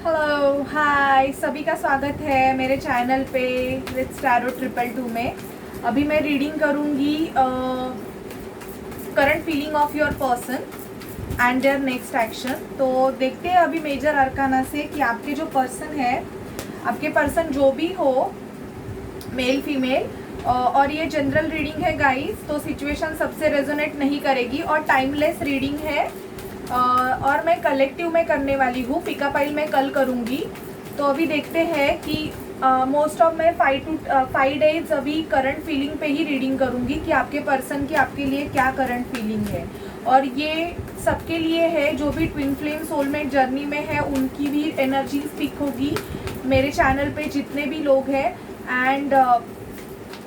Hello hi, सभी का स्वागत है मेरे चैनल पे विथ टैरो 222 में। अभी मैं रीडिंग करूँगी current feeling of your person and their next action. तो देखते हैं अभी मेजर अरकाना से कि आपके जो पर्सन है, आपके पर्सन जो भी हो, मेल फीमेल, और ये जनरल रीडिंग है गाइस, तो सिचुएशन सबसे रेजोनेट नहीं करेगी और टाइमलेस रीडिंग है। और मैं कलेक्टिव में करने वाली हूँ, पिकअपाइल में कल करूँगी। तो अभी देखते हैं कि मोस्ट ऑफ मैं 5 डेज अभी करंट फीलिंग पे ही रीडिंग करूँगी कि आपके पर्सन की आपके लिए क्या करंट फीलिंग है। और ये सबके लिए है जो भी ट्विन फ्लेम सोलमेट जर्नी में है, उनकी भी एनर्जी पिक होगी मेरे चैनल पे जितने भी लोग हैं। एंड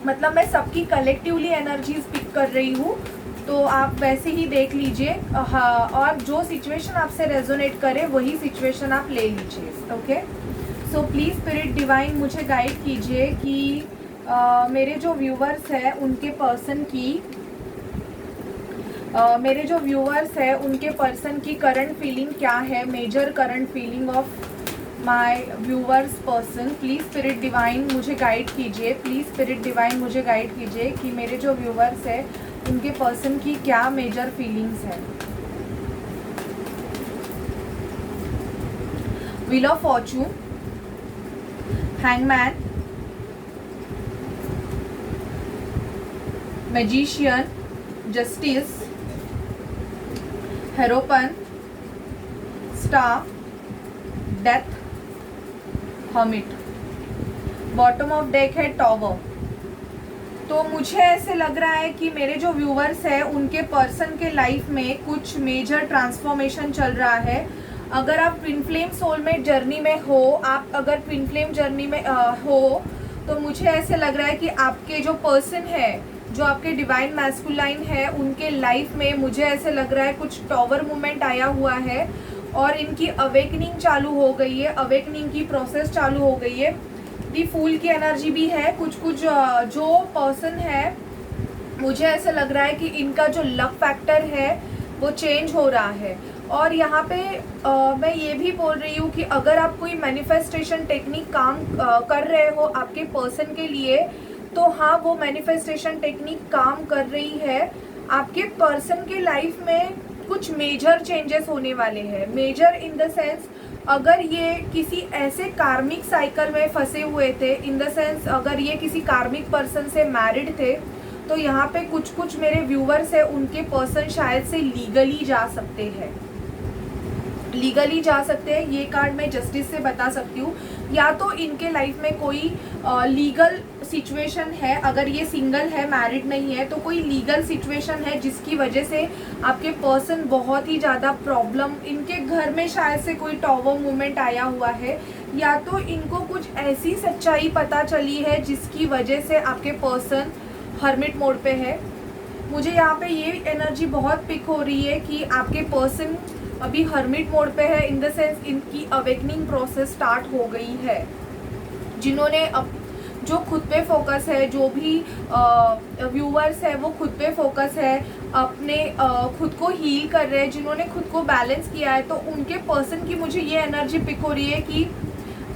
मतलब मैं सबकी कलेक्टिवली एनर्जीज पिक कर रही हूँ, तो आप वैसे ही देख लीजिए। हाँ, और जो सिचुएशन आपसे रेजोनेट करे वही सिचुएशन आप ले लीजिए। Okay, so please spirit divine मुझे गाइड कीजिए कि मेरे जो व्यूवर्स हैं उनके पर्सन की उनके पर्सन की करंट फीलिंग क्या है, major current feeling of my viewers person. Please spirit divine मुझे गाइड कीजिए, प्लीज़ स्पिरिट डिवाइन मुझे गाइड कीजिए कि मेरे जो व्यूवर्स है उनके पर्सन की क्या मेजर फीलिंग्स है। Wheel of fortune, hangman, magician, justice, hierophant, star, death, hermit. Bottom of deck है टॉवर। तो मुझे ऐसे लग रहा है कि मेरे जो व्यूवर्स हैं उनके पर्सन के लाइफ में कुछ मेजर ट्रांसफॉर्मेशन चल रहा है। अगर आप ट्विन फ्लेम सोलमेट जर्नी में हो, आप अगर ट्विन फ्लेम जर्नी में हो, तो मुझे ऐसे लग रहा है कि आपके जो पर्सन है, जो आपके डिवाइन मैस्कुलाइन है, उनके लाइफ में मुझे ऐसे लग रहा है कुछ टॉवर मूवमेंट आया हुआ है और इनकी अवेकनिंग चालू हो गई है, अवेकनिंग की प्रोसेस चालू हो गई है। दी फूल की एनर्जी भी है। कुछ जो पर्सन है, मुझे ऐसा लग रहा है कि इनका जो लक फैक्टर है वो चेंज हो रहा है। और यहाँ पे मैं ये भी बोल रही हूँ कि अगर आप कोई मैनिफेस्टेशन टेक्निक काम कर रहे हो आपके पर्सन के लिए, तो हाँ, वो मैनिफेस्टेशन टेक्निक काम कर रही है। आपके पर्सन के लाइफ में कुछ मेजर चेंजेस होने वाले हैं। मेजर इन द सेंस, अगर ये किसी ऐसे कार्मिक साइकिल में फंसे हुए थे, इन द सेंस अगर ये किसी कार्मिक पर्सन से मैरिड थे, तो यहाँ पे कुछ मेरे व्यूवर्स है उनके पर्सन शायद से लीगली जा सकते हैं, ये कार्ड मैं जस्टिस से बता सकती हूँ। या तो इनके लाइफ में कोई लीगल सिचुएशन है, अगर ये सिंगल है, मैरिड नहीं है, तो कोई लीगल सिचुएशन है जिसकी वजह से आपके पर्सन बहुत ही ज़्यादा प्रॉब्लम, इनके घर में शायद से कोई टॉवर मूवमेंट आया हुआ है, या तो इनको कुछ ऐसी सच्चाई पता चली है जिसकी वजह से आपके पर्सन हर्मिट मोड पे है। मुझे यहाँ पे ये एनर्जी बहुत पिक हो रही है कि आपके पर्सन अभी हर्मिट मोड पे है, इन द सेंस इनकी अवेकनिंग प्रोसेस स्टार्ट हो गई है। जिन्होंने जो खुद पे फोकस है, जो भी व्यूवर्स है वो खुद पे फोकस है, अपने खुद को हील कर रहे हैं, जिन्होंने खुद को बैलेंस किया है, तो उनके पर्सन की मुझे ये एनर्जी पिक हो रही है कि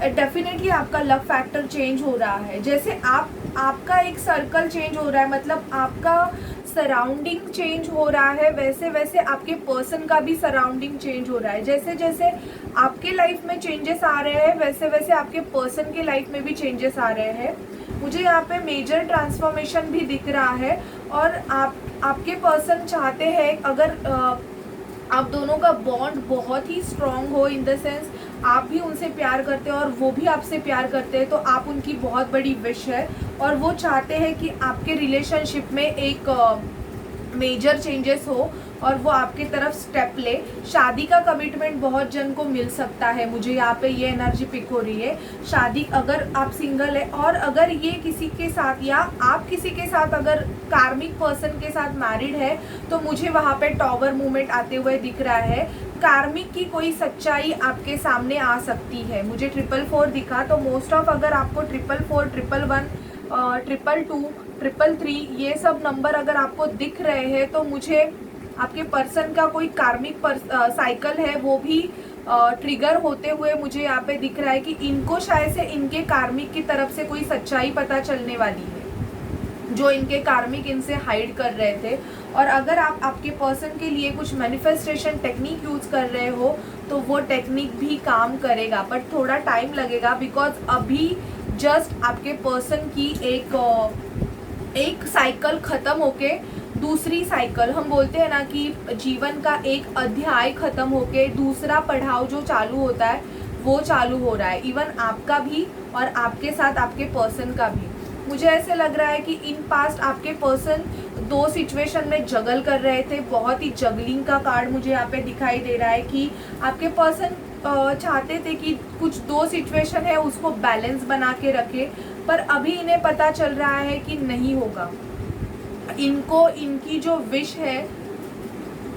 डेफिनेटली आपका लव फैक्टर चेंज हो रहा है। जैसे आपका एक सर्कल चेंज हो रहा है, मतलब आपका सराउंडिंग चेंज हो रहा है, वैसे वैसे आपके पर्सन का भी सराउंडिंग चेंज हो रहा है। जैसे जैसे आपके लाइफ में चेंजेस आ रहे हैं, वैसे वैसे आपके पर्सन के लाइफ में भी चेंजेस आ रहे हैं। मुझे यहाँ पे मेजर ट्रांसफॉर्मेशन भी दिख रहा है। और आपके पर्सन चाहते हैं, अगर आप दोनों का बॉन्ड बहुत ही स्ट्रॉन्ग हो, इन द सेंस आप भी उनसे प्यार करते हो और वो भी आपसे प्यार करते हैं, तो आप उनकी बहुत बड़ी विश है और वो चाहते हैं कि आपके रिलेशनशिप में एक मेजर चेंजेस हो और वो आपके तरफ स्टेप ले। शादी का कमिटमेंट बहुत जन को मिल सकता है, मुझे यहाँ पे ये एनर्जी पिक हो रही है। शादी, अगर आप सिंगल है और अगर ये किसी के साथ या आप किसी के साथ अगर कार्मिक पर्सन के साथ मैरिड है, तो मुझे वहाँ पे टॉवर मूवमेंट आते हुए दिख रहा है। कार्मिक की कोई सच्चाई आपके सामने आ सकती है। मुझे 444 दिखा, तो मोस्ट ऑफ अगर आपको 444, 111, 222, 333 ये सब नंबर अगर आपको दिख रहे हैं, तो मुझे आपके पर्सन का कोई कार्मिक साइकिल है वो भी ट्रिगर होते हुए मुझे यहाँ पे दिख रहा है कि इनको शायद से इनके कार्मिक की तरफ से कोई सच्चाई पता चलने वाली है जो इनके कार्मिक इनसे हाइड कर रहे थे। और अगर आप आपके पर्सन के लिए कुछ मैनिफेस्टेशन टेक्निक यूज़ कर रहे हो तो वो टेक्निक भी काम करेगा, बट थोड़ा टाइम लगेगा, बिकॉज अभी जस्ट आपके पर्सन की एक साइकिल ख़त्म होके दूसरी साइकिल, हम बोलते हैं ना कि जीवन का एक अध्याय ख़त्म होके दूसरा पढ़ाव जो चालू होता है वो चालू हो रहा है, इवन आपका भी और आपके साथ आपके पर्सन का भी। मुझे ऐसे लग रहा है कि इन पास्ट आपके पर्सन दो सिचुएशन में जगल कर रहे थे, बहुत ही जगलिंग का कार्ड मुझे यहाँ पे दिखाई दे रहा है कि आपके पर्सन चाहते थे कि कुछ दो सिचुएशन है उसको बैलेंस बना के रखे, पर अभी इन्हें पता चल रहा है कि नहीं होगा, इनको इनकी जो विश है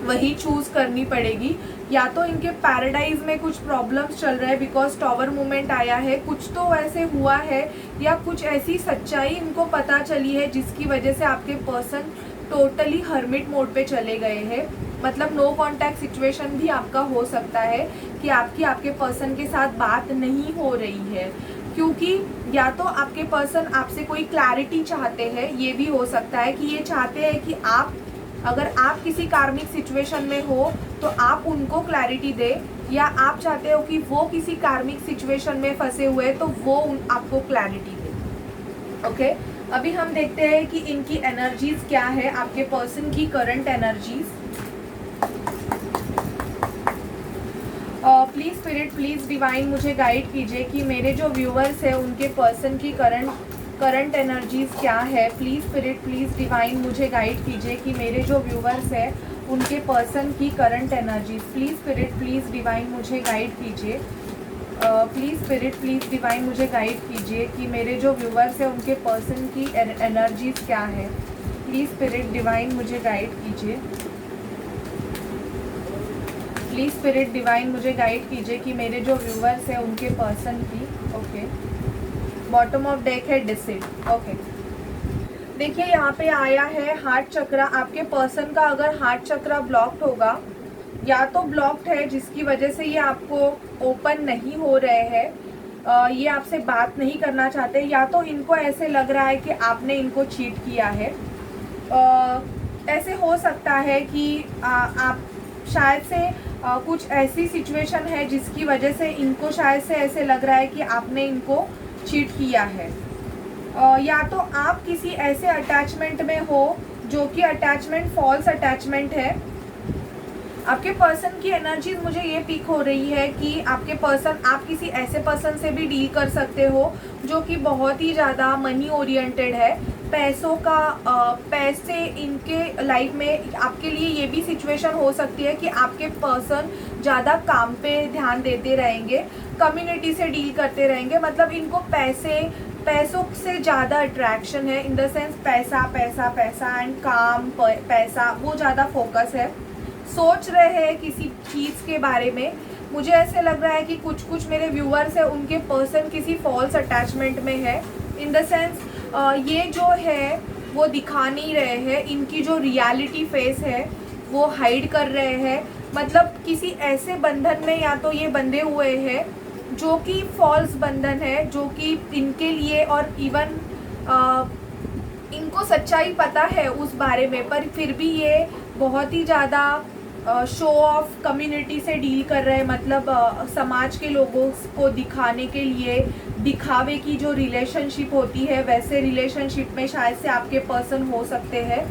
वही चूज करनी पड़ेगी। या तो इनके पैराडाइज में कुछ प्रॉब्लम्स चल रहे हैं बिकॉज टॉवर मूवमेंट आया है, कुछ तो ऐसे हुआ है या कुछ ऐसी सच्चाई इनको पता चली है जिसकी वजह से आपके पर्सन टोटली हर्मिट मोड पे चले गए हैं। मतलब नो कांटेक्ट सिचुएशन भी आपका हो सकता है कि आपके पर्सन के साथ बात नहीं हो रही है, क्योंकि या तो आपके पर्सन आपसे कोई क्लैरिटी चाहते हैं, ये भी हो सकता है कि ये चाहते हैं कि अगर आप किसी कार्मिक सिचुएशन में हो तो आप उनको क्लैरिटी दे, या आप चाहते हो कि वो किसी कार्मिक सिचुएशन में फंसे हुए तो वो आपको क्लैरिटी दे। ओके, अभी हम देखते हैं कि इनकी एनर्जीज क्या है, आपके पर्सन की current energies. Please spirit, please divine मुझे गाइड कीजिए कि मेरे जो व्यूअर्स है उनके पर्सन की करंट एनर्जीज क्या है। प्लीज स्पिरिट, प्लीज डिवाइन मुझे गाइड कीजिए कि मेरे जो व्यूअर्स है उनके पर्सन की current energies. Please spirit, please divine मुझे गाइड कीजिए। प्लीज स्पिरिट, प्लीज डिवाइन मुझे गाइड कीजिए कि मेरे जो व्यूअर्स है उनके पर्सन की एनर्जीज क्या है। प्लीज स्पिरिट डिवाइन मुझे गाइड कीजिए। प्लीज स्पिरिट डिवाइन मुझे गाइड कीजिए कि मेरे जो व्यूअर्स है उनके पर्सन की। ओके, बॉटम ऑफ डेक है डिसिड। ओके, देखिए यहाँ पे आया है हार्ट चक्रा। आपके पर्सन का अगर हार्ट चक्रा ब्लॉक्ड होगा, या तो ब्लॉक्ड है जिसकी वजह से ये आपको ओपन नहीं हो रहे हैं, ये आपसे बात नहीं करना चाहते, या तो इनको ऐसे लग रहा है कि आपने इनको चीट किया है। ऐसे हो सकता है कि आप शायद से कुछ ऐसी सिचुएशन है जिसकी वजह से इनको शायद से ऐसे लग रहा है कि आपने इनको चीट किया है, या तो आप किसी ऐसे अटैचमेंट में हो जो कि अटैचमेंट फॉल्स अटैचमेंट है। आपके पर्सन की एनर्जी मुझे ये पिक हो रही है कि आपके पर्सन, आप किसी ऐसे पर्सन से भी डील कर सकते हो जो कि बहुत ही ज़्यादा मनी ओरिएंटेड है, पैसों का पैसे इनके लाइफ में। आपके लिए ये भी सिचुएशन हो सकती है कि आपके पर्सन ज़्यादा काम पे ध्यान देते रहेंगे, कम्युनिटी से डील करते रहेंगे, मतलब इनको पैसों से ज़्यादा अट्रैक्शन है, इन द सेंस पैसा पैसा पैसा एंड काम पैसा, वो ज़्यादा फोकस है। सोच रहे हैं किसी चीज़ के बारे में। मुझे ऐसे लग रहा है कि कुछ मेरे व्यूअर्स है उनके पर्सन किसी फॉल्स अटैचमेंट में है, इन द सेंस ये जो है वो दिखा नहीं रहे हैं, इनकी जो रियलिटी फेस है वो हाइड कर रहे हैं। मतलब किसी ऐसे बंधन में या तो ये बंधे हुए हैं जो कि फॉल्स बंधन है, जो कि इनके लिए, और इवन इनको सच्चाई पता है उस बारे में, पर फिर भी ये बहुत ही ज़्यादा शो ऑफ कम्युनिटी से डील कर रहे हैं। मतलब समाज के लोगों को दिखाने के लिए, दिखावे की जो रिलेशनशिप होती है वैसे रिलेशनशिप में शायद से आपके पर्सन हो सकते हैं।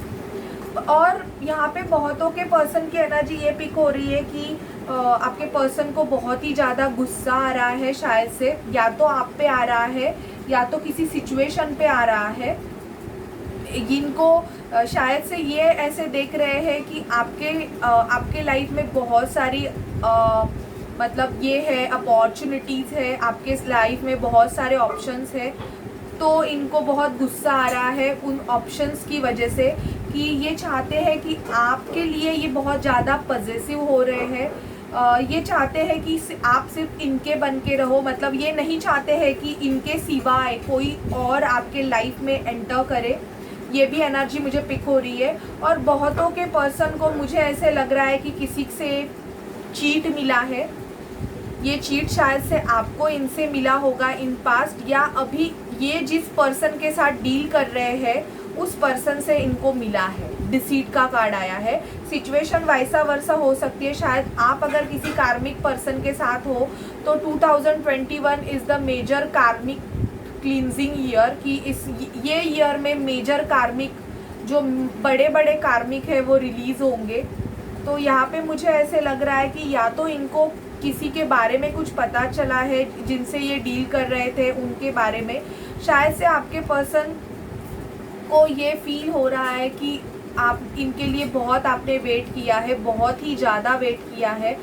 और यहाँ पे बहुतों के पर्सन की एनर्जी ये पिक हो रही है कि आपके पर्सन को बहुत ही ज़्यादा गुस्सा आ रहा है, शायद से या तो आप पे आ रहा है या तो किसी सिचुएशन पे आ रहा है। इनको शायद से ये ऐसे देख रहे हैं कि आपके लाइफ में बहुत सारी मतलब ये है अपॉर्चुनिटीज़ है, आपके लाइफ में बहुत सारे ऑप्शंस है, तो इनको बहुत गुस्सा आ रहा है उन ऑप्शंस की वजह से कि ये चाहते हैं कि आपके लिए ये बहुत ज़्यादा पॉजिटिव हो रहे हैं। ये चाहते हैं कि आप सिर्फ इनके बन के रहो, मतलब ये नहीं चाहते हैं कि इनके सिवाय कोई और आपके लाइफ में एंटर करे। ये भी एनर्जी मुझे पिक हो रही है। और बहुतों के पर्सन को मुझे ऐसे लग रहा है कि किसी से चीट मिला है, ये चीट शायद से आपको इनसे मिला होगा इन पास्ट, या अभी ये जिस पर्सन के साथ डील कर रहे हैं उस पर्सन से इनको मिला है। डिसीट का कार्ड आया है। सिचुएशन वैसा वर्सा हो सकती है। शायद आप अगर किसी कार्मिक पर्सन के साथ हो तो 2021 इज़ द मेजर कार्मिक क्लींजिंग ईयर, कि ये ईयर में मेजर कार्मिक जो बड़े बड़े कार्मिक है वो रिलीज़ होंगे। तो यहाँ पे मुझे ऐसे लग रहा है कि या तो इनको किसी के बारे में कुछ पता चला है जिनसे ये डील कर रहे थे उनके बारे में। शायद से आपके पर्सन को ये फील हो रहा है कि आप इनके लिए बहुत आपने वेट किया है, बहुत ही ज़्यादा वेट किया है।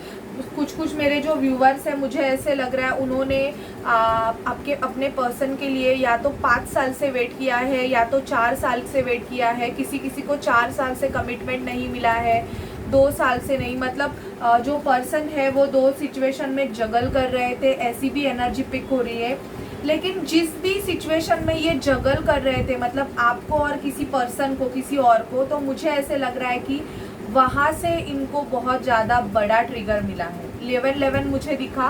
कुछ मेरे जो व्यूवर्स हैं मुझे ऐसे लग रहा है उन्होंने आपके अपने पर्सन के लिए या तो 5 साल से वेट किया है या तो 4 साल से वेट किया है। किसी को 4 साल से कमिटमेंट नहीं मिला है, 2 साल से नहीं। मतलब जो पर्सन है वो 2 सिचुएशन में जगल कर रहे थे, ऐसी भी एनर्जी पिक हो रही है। लेकिन जिस भी सिचुएशन में ये जगल कर रहे थे, मतलब आपको और किसी पर्सन को, किसी और को, तो मुझे ऐसे लग रहा है कि वहाँ से इनको बहुत ज़्यादा बड़ा ट्रिगर मिला है। 11 मुझे दिखा,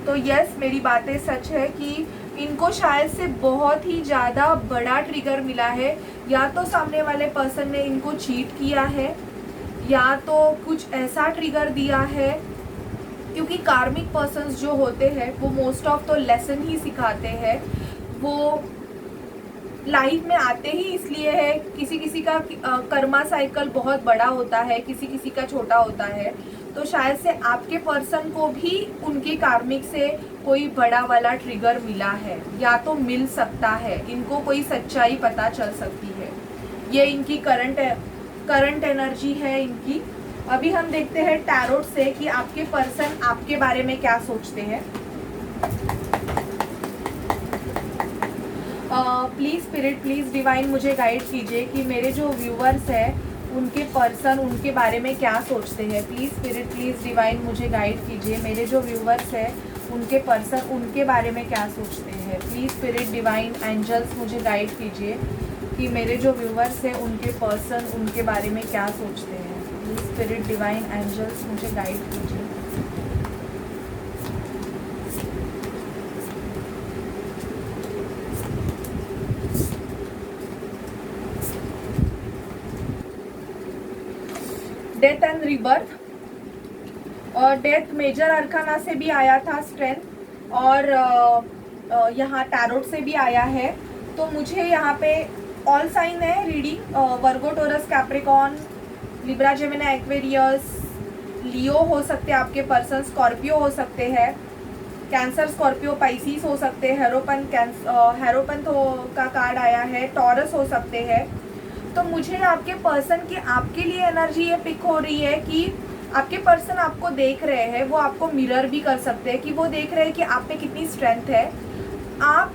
तो यस मेरी बातें सच है कि इनको शायद से बहुत ही ज़्यादा बड़ा ट्रिगर मिला है। या तो सामने वाले पर्सन ने इनको चीट किया है या तो कुछ ऐसा ट्रिगर दिया है, क्योंकि कार्मिक पर्सन्स जो होते हैं वो मोस्ट ऑफ तो लेसन ही सिखाते हैं। वो लाइफ में आते ही इसलिए है, किसी का कर्मा साइकिल बहुत बड़ा होता है, किसी का छोटा होता है। तो शायद से आपके पर्सन को भी उनके कार्मिक से कोई बड़ा वाला ट्रिगर मिला है या तो मिल सकता है। इनको कोई सच्चाई पता चल सकती है। ये इनकी करंट एनर्जी है इनकी। अभी हम देखते हैं टैरोट से कि आपके पर्सन आपके बारे में क्या सोचते हैं। प्लीज़ स्पिरिट, प्लीज़ डिवाइन मुझे गाइड कीजिए कि मेरे जो व्यूवर्स हैं उनके पर्सन उनके बारे में क्या सोचते हैं। प्लीज़ स्पिरिट, प्लीज़ डिवाइन मुझे गाइड कीजिए, मेरे जो व्यूवर्स हैं उनके पर्सन उनके बारे में क्या सोचते हैं। प्लीज़ स्पिरिट, डिवाइन, एंजल्स मुझे गाइड कीजिए कि मेरे जो व्यूवर्स हैं उनके पर्सन उनके बारे में क्या सोचते हैं। प्लीज़ स्पिरिट, डिवाइन, एंजल्स मुझे गाइड कीजिए। डेथ एंड रीबर्थ, और डेथ मेजर अरकाना से भी आया था, स्ट्रेंथ, और यहाँ टैरोट से भी आया है। तो मुझे यहाँ पे ऑल साइन है reading, Virgo, Taurus, Capricorn, Libra, Gemini, Aquarius, Leo हो सकते हैं आपके पर्सन, स्कॉर्पियो हो सकते हैं, कैंसर, स्कॉर्पियो, पाइसिस हो सकते हैं, हेरोपन का कार्ड आया है, टॉरस हो सकते हैं। तो मुझे आपके पर्सन की आपके लिए एनर्जी ये पिक हो रही है कि आपके पर्सन आपको देख रहे हैं। वो आपको मिरर भी कर सकते हैं कि वो देख रहे हैं कि आप में कितनी स्ट्रेंथ है, आप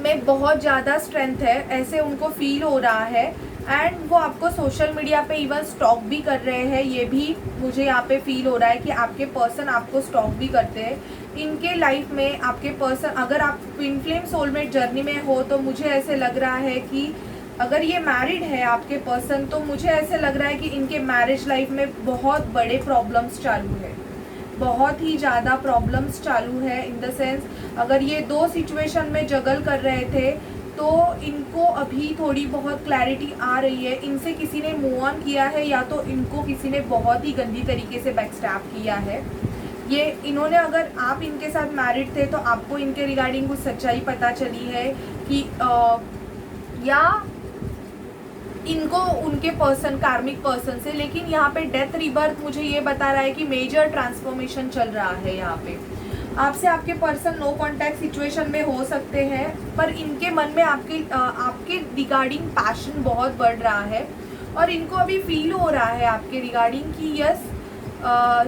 में बहुत ज़्यादा स्ट्रेंथ है, ऐसे उनको फील हो रहा है। एंड वो आपको सोशल मीडिया पे इवन स्टॉक भी कर रहे हैं, ये भी मुझे यहाँ पे फील हो रहा है कि आपके पर्सन आपको स्टॉक भी करते हैं। इनके लाइफ में आपके पर्सन, अगर आप ट्विन फ्लेम सोलमेट जर्नी में हो तो मुझे ऐसे लग रहा है कि अगर ये मैरिड है आपके पर्सन, तो मुझे ऐसे लग रहा है कि इनके मैरिज लाइफ में बहुत बड़े प्रॉब्लम्स चालू है, बहुत ही ज़्यादा प्रॉब्लम्स चालू है। इन द सेंस, अगर ये 2 सिचुएशन में जगल कर रहे थे तो इनको अभी थोड़ी बहुत क्लैरिटी आ रही है। इनसे किसी ने मूव ऑन किया है या तो इनको किसी ने बहुत ही गंदी तरीके से बैकस्टैब किया है। ये इन्होंने, अगर आप इनके साथ मैरिड थे तो आपको इनके रिगार्डिंग कुछ सच्चाई पता चली है कि या इनको उनके पर्सन, कार्मिक पर्सन से। लेकिन यहाँ पे डेथ रिबर्थ मुझे ये बता रहा है कि मेजर ट्रांसफॉर्मेशन चल रहा है। यहाँ पे आपसे आपके पर्सन नो कांटेक्ट सिचुएशन में हो सकते हैं, पर इनके मन में आपके रिगार्डिंग पैशन बहुत बढ़ रहा है और इनको अभी फील हो रहा है आपके रिगार्डिंग कि yes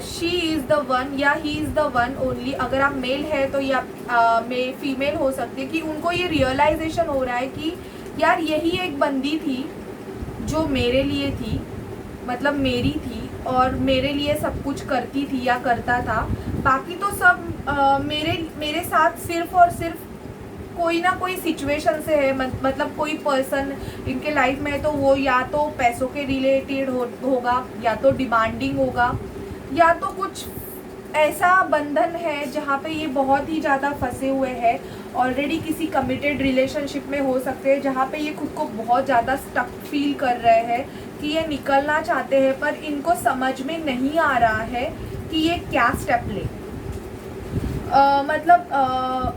she is the one या he is the one only. अगर आप मेल है तो या फीमेल हो सकते, कि उनको ये रियलाइजेशन हो रहा है कि यार यही एक बंदी थी जो मेरे लिए थी, मतलब मेरी थी और मेरे लिए सब कुछ करती थी या करता था। बाकी तो सब मेरे साथ सिर्फ और सिर्फ कोई ना कोई सिचुएशन से है। मतलब कोई पर्सन इनके लाइफ में है तो वो या तो पैसों के रिलेटेड होगा, या तो डिमांडिंग होगा, या तो कुछ ऐसा बंधन है जहाँ पे ये बहुत ही ज़्यादा फंसे हुए हैं, ऑलरेडी किसी कमिटेड रिलेशनशिप में हो सकते हैं, जहाँ पे ये खुद को बहुत ज़्यादा स्टक फील कर रहे हैं कि ये निकलना चाहते हैं पर इनको समझ में नहीं आ रहा है कि ये क्या स्टेप ले।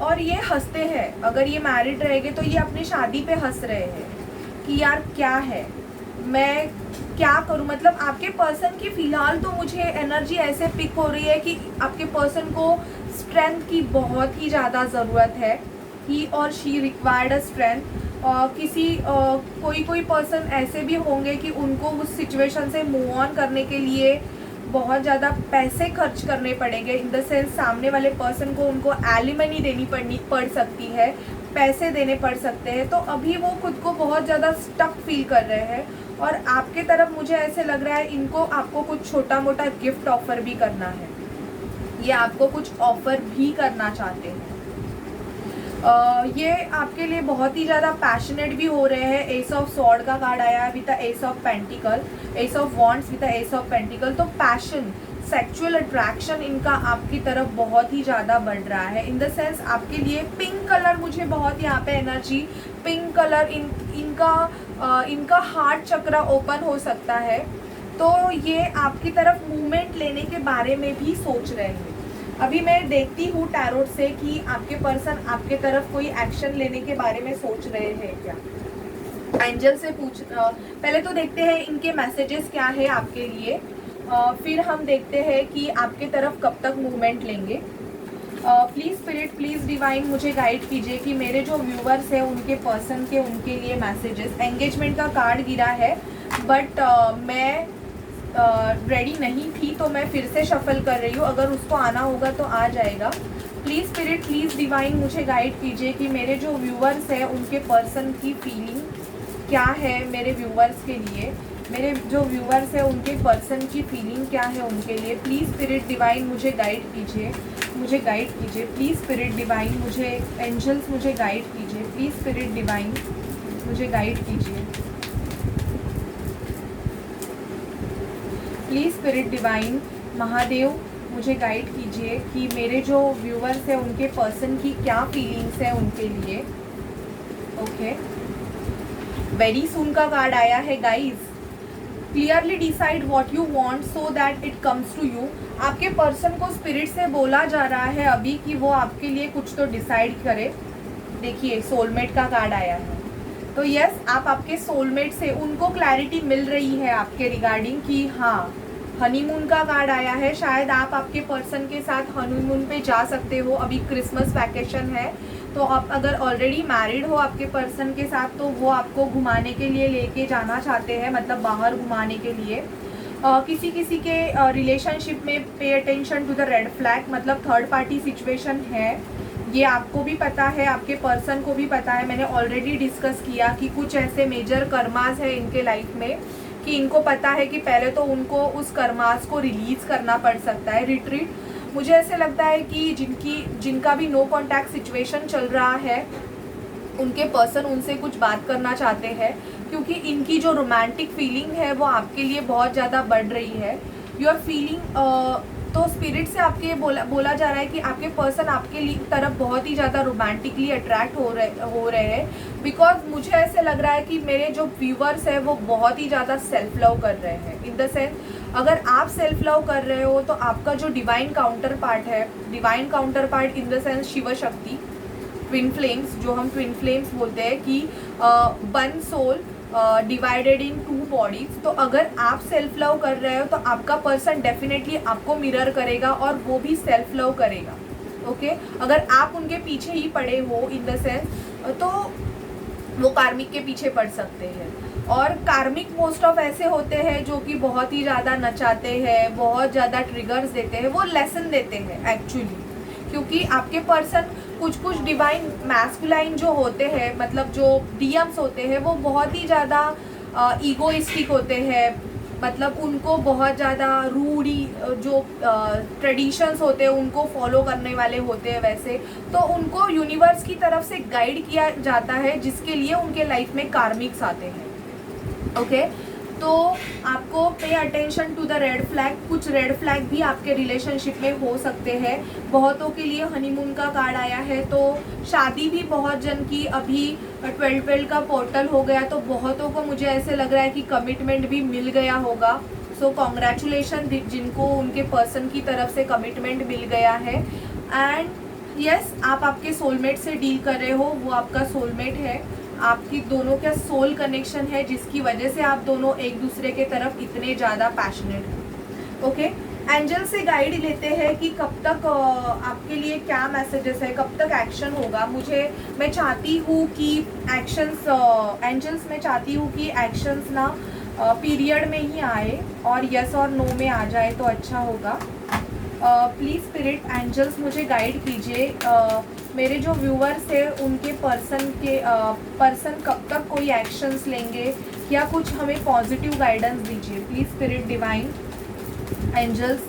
और ये हंसते हैं, अगर ये मैरिड रहेंगे तो ये अपनी शादी पे हंस रहे हैं कि यार क्या है, मैं क्या करूं। मतलब आपके पर्सन की फ़िलहाल तो मुझे एनर्जी ऐसे पिक हो रही है कि आपके पर्सन को स्ट्रेंथ की बहुत ही ज़्यादा ज़रूरत है। ही और शी रिक्वायर्ड अ स्ट्रेंथ। कोई पर्सन ऐसे भी होंगे कि उनको उस सिचुएशन से मूव ऑन करने के लिए बहुत ज़्यादा पैसे खर्च करने पड़ेंगे। इन द सेंस सामने वाले पर्सन को उनको एलिमनी देनी पड़ सकती है, पैसे देने पड़ सकते हैं। तो अभी वो खुद को बहुत ज़्यादा स्टक फील कर रहे हैं और आपके तरफ मुझे ऐसे लग रहा है इनको आपको कुछ छोटा मोटा गिफ्ट ऑफर भी करना है, ये आपको कुछ ऑफर भी करना चाहते हैं। ये आपके लिए बहुत ही ज़्यादा पैशनेट भी हो रहे हैं। एस ऑफ सॉर्ड का कार्ड आया है with the S of pentacle, S of wands with the S of pentacle. तो पैशन, सेक्सुअल अट्रैक्शन इनका आपकी तरफ बहुत ही ज़्यादा बढ़ रहा है। इन द सेंस आपके लिए पिंक कलर, मुझे बहुत यहाँ पे एनर्जी पिंक कलर, इनका हार्ट चक्र ओपन हो सकता है। तो ये आपकी तरफ मूवमेंट लेने के बारे में भी सोच रहे हैं। अभी मैं देखती हूँ टैरोट से कि आपके पर्सन आपके तरफ कोई एक्शन लेने के बारे में सोच रहे हैं क्या। एंजल से पहले तो देखते हैं इनके मैसेजेस क्या है आपके लिए, फिर हम देखते हैं कि आपके तरफ कब तक मूवमेंट लेंगे। प्लीज़ स्पिरिट, प्लीज़ डिवाइन मुझे गाइड कीजिए कि मेरे जो व्यूवर्स हैं उनके पर्सन के उनके लिए मैसेजेस। एंगेजमेंट का कार्ड गिरा है बट मैं रेडी नहीं थी तो मैं फिर से शफल कर रही हूँ, अगर उसको आना होगा तो आ जाएगा। प्लीज़ स्पिरिट, प्लीज़ डिवाइन मुझे गाइड कीजिए कि मेरे जो व्यूवर्स हैं उनके पर्सन की फीलिंग क्या है मेरे व्यूवर्स के लिए, मेरे जो व्यूवर्स हैं उनके पर्सन की फीलिंग क्या है उनके लिए। प्लीज़ स्पिरिट डिवाइन मुझे गाइड कीजिए, मुझे गाइड कीजिए। प्लीज़ स्पिरिट डिवाइन मुझे, एंजल्स मुझे गाइड कीजिए। प्लीज़ स्पिरिट डिवाइन मुझे गाइड कीजिए। प्लीज़ स्पिरिट डिवाइन महादेव मुझे गाइड कीजिए कि मेरे जो व्यूवर्स हैं उनके पर्सन की क्या फीलिंग्स है उनके लिए। ओके, वेरी सून का कार्ड आया है guys. Clearly decide what you want so that it comes to you. आपके पर्सन को स्पिरिट से बोला जा रहा है अभी कि वो आपके लिए कुछ तो डिसाइड करे। देखिए सोलमेट का कार्ड आया है, तो यस आप आपके सोलमेट से उनको क्लैरिटी मिल रही है आपके रिगार्डिंग कि हाँ। हनीमून का कार्ड आया है, शायद आप आपके पर्सन के साथ हनीमून पे जा सकते हो। अभी क्रिसमस वैकेशन है तो आप अगर ऑलरेडी मैरिड हो आपके पर्सन के साथ तो वो आपको घुमाने के लिए लेके जाना चाहते हैं, मतलब बाहर घुमाने के लिए। किसी के रिलेशनशिप में pay attention to the red flag, मतलब थर्ड पार्टी सिचुएशन है, ये आपको भी पता है, आपके पर्सन को भी पता है। मैंने ऑलरेडी डिस्कस किया कि कुछ ऐसे मेजर कर्मास है इनके लाइफ में कि इनको पता है कि पहले तो उनको उस कर्मास को रिलीज़ करना पड़ सकता है, रिट्रीट। मुझे ऐसे लगता है कि जिनका भी नो कॉन्टैक्ट सिचुएशन चल रहा है उनके पर्सन उनसे कुछ बात करना चाहते हैं क्योंकि इनकी जो रोमांटिक फीलिंग है वो आपके लिए बहुत ज़्यादा बढ़ रही है। योर फीलिंग तो स्पिरिट से आपके बोला जा रहा है कि आपके पर्सन आपके तरफ बहुत ही ज़्यादा रोमांटिकली अट्रैक्ट हो रहे हैं। बिकॉज मुझे ऐसे लग रहा है कि मेरे जो व्यूवर्स हैं वो बहुत ही ज़्यादा सेल्फ लव कर रहे हैं। इन द सेंस अगर आप सेल्फ लव कर रहे हो तो आपका जो डिवाइन काउंटर पार्ट है, divine counterpart in the sense Shiv Shakti, twin flames, जो हम ट्विन फ्लेम्स बोलते हैं कि one soul divided in two bodies. तो अगर आप सेल्फ लव कर रहे हो तो आपका पर्सन डेफिनेटली आपको मिरर करेगा और वो भी सेल्फ लव करेगा। ओके, अगर आप उनके पीछे ही पड़े हो इन द सेंस तो वो कार्मिक के पीछे पड़ सकते हैं। और कार्मिक मोस्ट ऑफ ऐसे होते हैं जो कि बहुत ही ज़्यादा नचाते हैं, बहुत ज़्यादा ट्रिगर्स देते हैं, वो लेसन देते हैं एक्चुअली। क्योंकि आपके पर्सन कुछ डिवाइन मैस्कुलाइन जो होते हैं, मतलब जो डीएम्स होते हैं, वो बहुत ही ज़्यादा ईगोइस्टिक होते हैं। मतलब उनको बहुत ज़्यादा रूढ़ी जो ट्रेडिशंस होते हैं उनको फॉलो करने वाले होते हैं वैसे। तो उनको यूनिवर्स की तरफ से गाइड किया जाता है जिसके लिए उनके लाइफ में कार्मिक्स आते हैं। ओके, तो आपको pay attention to the red flag. कुछ रेड फ्लैग भी आपके रिलेशनशिप में हो सकते हैं। बहुतों के लिए हनीमून का कार्ड आया है, तो शादी भी बहुत जन की अभी 12 का पोर्टल हो गया, तो बहुतों को मुझे ऐसे लग रहा है कि कमिटमेंट भी मिल गया होगा। सो कॉन्ग्रेचुलेशन जिनको उनके पर्सन की तरफ से कमिटमेंट मिल गया है। एंड यस, आप आपके सोलमेट से डील कर रहे हो, वो आपका सोलमेट है। आपकी दोनों का सोल कनेक्शन है, जिसकी वजह से आप दोनों एक दूसरे के तरफ इतने ज़्यादा पैशनेट हैं। ओके, एंजल से गाइड लेते हैं कि कब तक आपके लिए क्या मैसेजेस है, कब तक एक्शन होगा। मैं चाहती हूँ कि एक्शंस, एंजल्स मैं चाहती हूँ कि एक्शंस ना पीरियड में ही आए और यस और नो में आ जाए तो अच्छा होगा। प्लीज़ स्पिरिट एंजल्स मुझे गाइड कीजिए, मेरे जो व्यूवर्स हैं उनके पर्सन कब तक कोई एक्शंस लेंगे, या कुछ हमें पॉजिटिव गाइडेंस दीजिए। Please spirit divine angels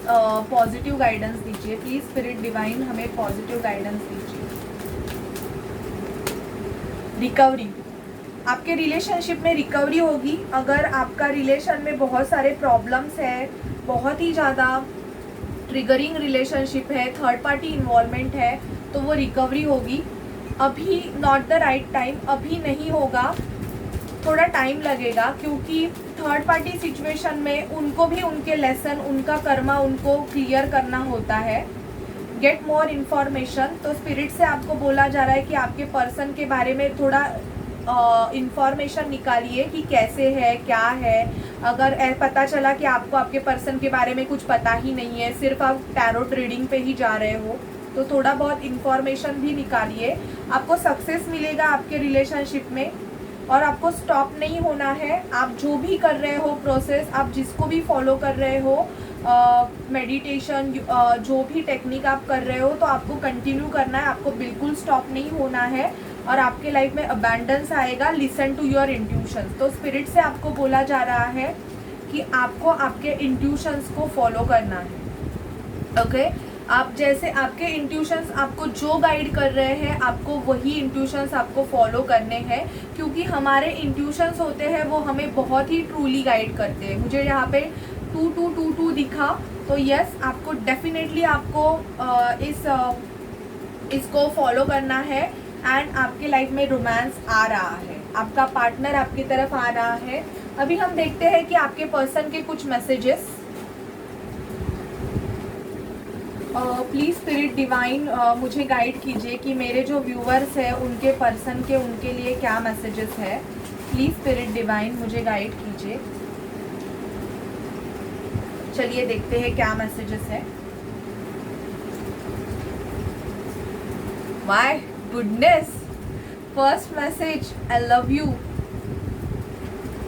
positive guidance दीजिए। प्लीज़ स्पिरिट डिवाइन हमें पॉजिटिव गाइडेंस दीजिए। रिकवरी, आपके रिलेशनशिप में रिकवरी होगी। अगर आपका रिलेशन में बहुत सारे प्रॉब्लम्स है, बहुत ही ज़्यादा ट्रिगरिंग रिलेशनशिप है, थर्ड पार्टी इन्वॉल्वमेंट है, तो वो रिकवरी होगी। अभी नॉट द राइट टाइम, अभी नहीं होगा, थोड़ा टाइम लगेगा, क्योंकि थर्ड पार्टी सिचुएशन में उनको भी उनके लेसन, उनका कर्मा उनको क्लियर करना होता है। गेट मोर इन्फॉर्मेशन, तो स्पिरिट से आपको बोला जा रहा है कि आपके पर्सन के बारे में थोड़ा इंफॉर्मेशन निकालिए कि कैसे है, क्या है। अगर पता चला कि आपको आपके पर्सन के बारे में कुछ पता ही नहीं है, सिर्फ आप टैरोट रीडिंग पे ही जा रहे हो, तो थोड़ा बहुत इंफॉर्मेशन भी निकालिए। आपको सक्सेस मिलेगा आपके रिलेशनशिप में, और आपको स्टॉप नहीं होना है। आप जो भी कर रहे हो प्रोसेस, आप जिसको भी फॉलो कर रहे हो, मेडिटेशन, जो भी टेक्निक आप कर रहे हो, तो आपको कंटिन्यू करना है, आपको बिल्कुल स्टॉप नहीं होना है, और आपके लाइफ में अबैंडेंस आएगा। लिसन टू योर इंट्यूशंस, तो स्पिरिट से आपको बोला जा रहा है कि आपको आपके इंट्यूशंस को फॉलो करना है। ओके, आप जैसे आपके इंट्यूशंस आपको जो गाइड कर रहे हैं, आपको वही इंट्यूशंस आपको फॉलो करने हैं, क्योंकि हमारे इंट्यूशंस होते हैं वो हमें बहुत ही ट्रूली गाइड करते हैं। मुझे यहाँ पे 2222 दिखा, तो यस, आपको डेफिनेटली आपको इसको फॉलो करना है। एंड आपके लाइफ में रोमांस आ रहा है, आपका पार्टनर आपकी तरफ आ रहा है। अभी हम देखते हैं कि आपके पर्सन के कुछ मैसेजेस। प्लीज़ स्पिरिट डिवाइन मुझे गाइड कीजिए कि मेरे जो व्यूवर्स हैं उनके पर्सन के, उनके लिए क्या मैसेजेस है। प्लीज़ स्पिरिट डिवाइन मुझे गाइड कीजिए। चलिए देखते हैं क्या मैसेजेस है। My goodness, first message, I love you,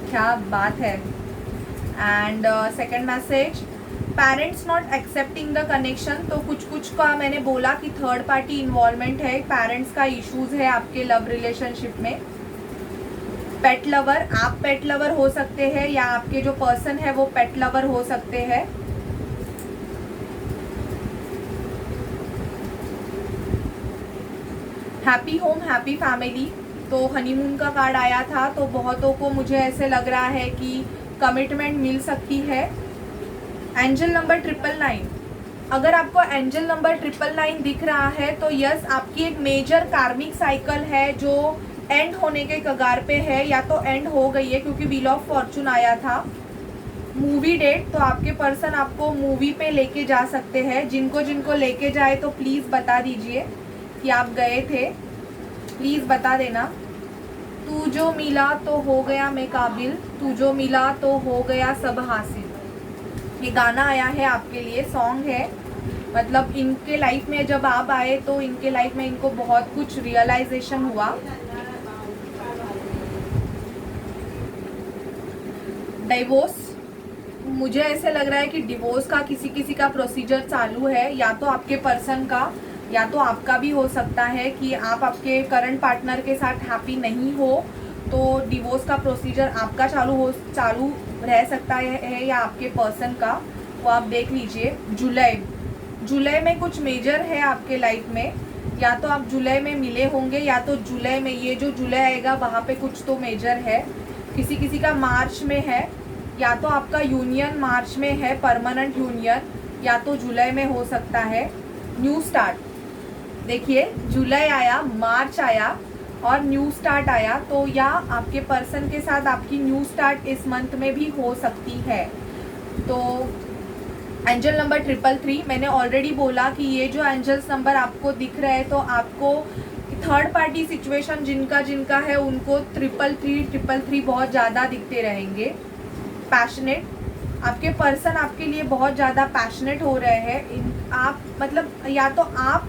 क्या बात है। And second message, parents not accepting the connection, तो कुछ का मैंने बोला कि थर्ड पार्टी इन्वॉल्वमेंट है, पेरेंट्स का इश्यूज है आपके लव रिलेशनशिप में। पेट लवर, आप पेट लवर हो सकते हैं, या आपके जो पर्सन है वो पेट लवर हो सकते हैं। हैप्पी होम, हैप्पी फैमिली, तो हनीमून का कार्ड आया था, तो बहुतों को मुझे ऐसे लग रहा है कि कमिटमेंट मिल सकती है। एंजल नंबर 999, अगर आपको एंजल नंबर 999 दिख रहा है, तो यस, आपकी एक मेजर कार्मिक साइकिल है जो एंड होने के कगार पे है, या तो एंड हो गई है, क्योंकि व्हील ऑफ फॉर्चून आया था। मूवी डेट, तो आपके पर्सन आपको मूवी पे लेके जा सकते हैं। जिनको जिनको लेके जाए तो प्लीज़ बता दीजिए कि आप गए थे, प्लीज़ बता देना। तू जो मिला तो हो गया मैं काबिल, तू जो मिला तो हो गया सब हासिल, ये गाना आया है आपके लिए, सॉन्ग है। मतलब इनके लाइफ में जब आप आए तो इनके लाइफ में इनको बहुत कुछ रियलाइजेशन हुआ। डिवोर्स, मुझे ऐसे लग रहा है कि डिवोर्स का किसी का प्रोसीजर चालू है, या तो आपके पर्सन का या तो आपका भी हो सकता है कि आप आपके करंट पार्टनर के साथ हैप्पी नहीं हो, तो डिवोर्स का प्रोसीजर आपका चालू रह सकता है, या आपके पर्सन का, वो आप देख लीजिए। जुलाई में कुछ मेजर है आपके लाइफ में, या तो आप जुलाई में मिले होंगे, या तो जुलाई में, ये जो जुलाई आएगा वहाँ पे कुछ तो मेजर है। किसी का मार्च में है, या तो आपका यूनियन मार्च में है, परमानेंट यूनियन, या तो जुलाई में हो सकता है। न्यू स्टार्ट, देखिए जुलाई आया, मार्च आया और न्यू स्टार्ट आया, तो या आपके पर्सन के साथ आपकी न्यू स्टार्ट इस मंथ में भी हो सकती है। तो एंजल नंबर 333, मैंने ऑलरेडी बोला कि ये जो एंजल्स नंबर आपको दिख रहा है तो आपको थर्ड पार्टी सिचुएशन जिनका जिनका है उनको 333 बहुत ज़्यादा दिखते रहेंगे। पैशनेट, आपके पर्सन आपके लिए बहुत ज़्यादा पैशनेट हो रहे हैं। आप मतलब या तो आप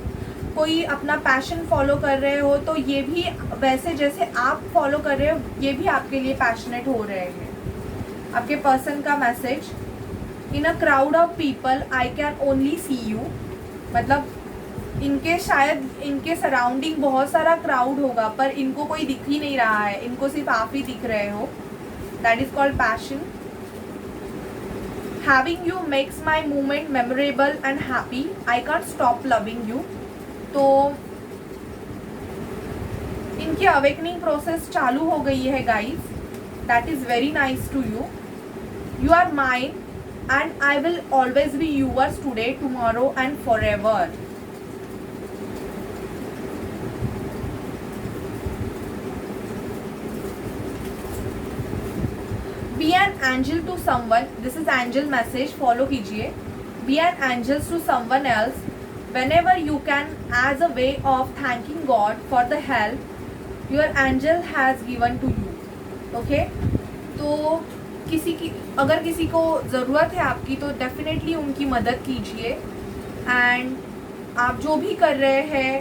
कोई अपना पैशन फॉलो कर रहे हो, तो ये भी वैसे जैसे आप फॉलो कर रहे हो ये भी आपके लिए पैशनेट हो रहे हैं। आपके पर्सन का message, in a crowd of people I can only see you, मतलब इनके शायद इनके सराउंडिंग बहुत सारा क्राउड होगा पर इनको कोई दिख ही नहीं रहा है, इनको सिर्फ आप ही दिख रहे हो। That is called passion. Having you makes my movement memorable and happy, I can't stop loving you. तो इनकी अवेकनिंग प्रोसेस चालू हो गई है guys, that is very nice to you. You are mine and I will always be yours today, tomorrow and forever. Be an angel to someone, this is angel message, follow कीजिए। Be an angels to someone else whenever you can, as a way of thanking God for the help your angel has given to you. Okay? तो अगर किसी को ज़रूरत है आपकी तो definitely उनकी मदद कीजिए। एंड आप जो भी कर रहे हैं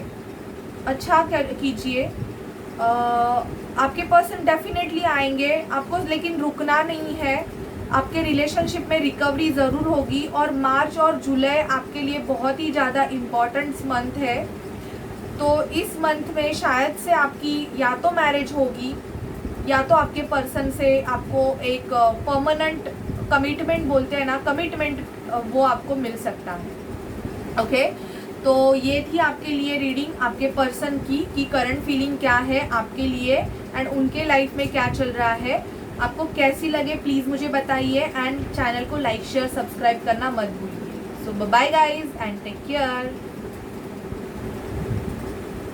अच्छा कीजिए। आपके पर्सन डेफिनेटली आएंगे आपको, लेकिन रुकना नहीं है। आपके रिलेशनशिप में रिकवरी ज़रूर होगी। और मार्च और जुलाई आपके लिए बहुत ही ज़्यादा इम्पॉर्टेंट मंथ है। तो इस मंथ में शायद से आपकी या तो मैरिज होगी या तो आपके पर्सन से आपको एक परमानेंट कमिटमेंट बोलते हैं ना, कमिटमेंट वो आपको मिल सकता है। ओके, तो ये थी आपके लिए रीडिंग आपके पर्सन की कि करंट फीलिंग क्या है आपके लिए एंड उनके लाइफ में क्या चल रहा है। आपको कैसी लगे प्लीज़ मुझे बताइए एंड चैनल को लाइक शेयर सब्सक्राइब करना मत भूलिए। So bye guys and take care.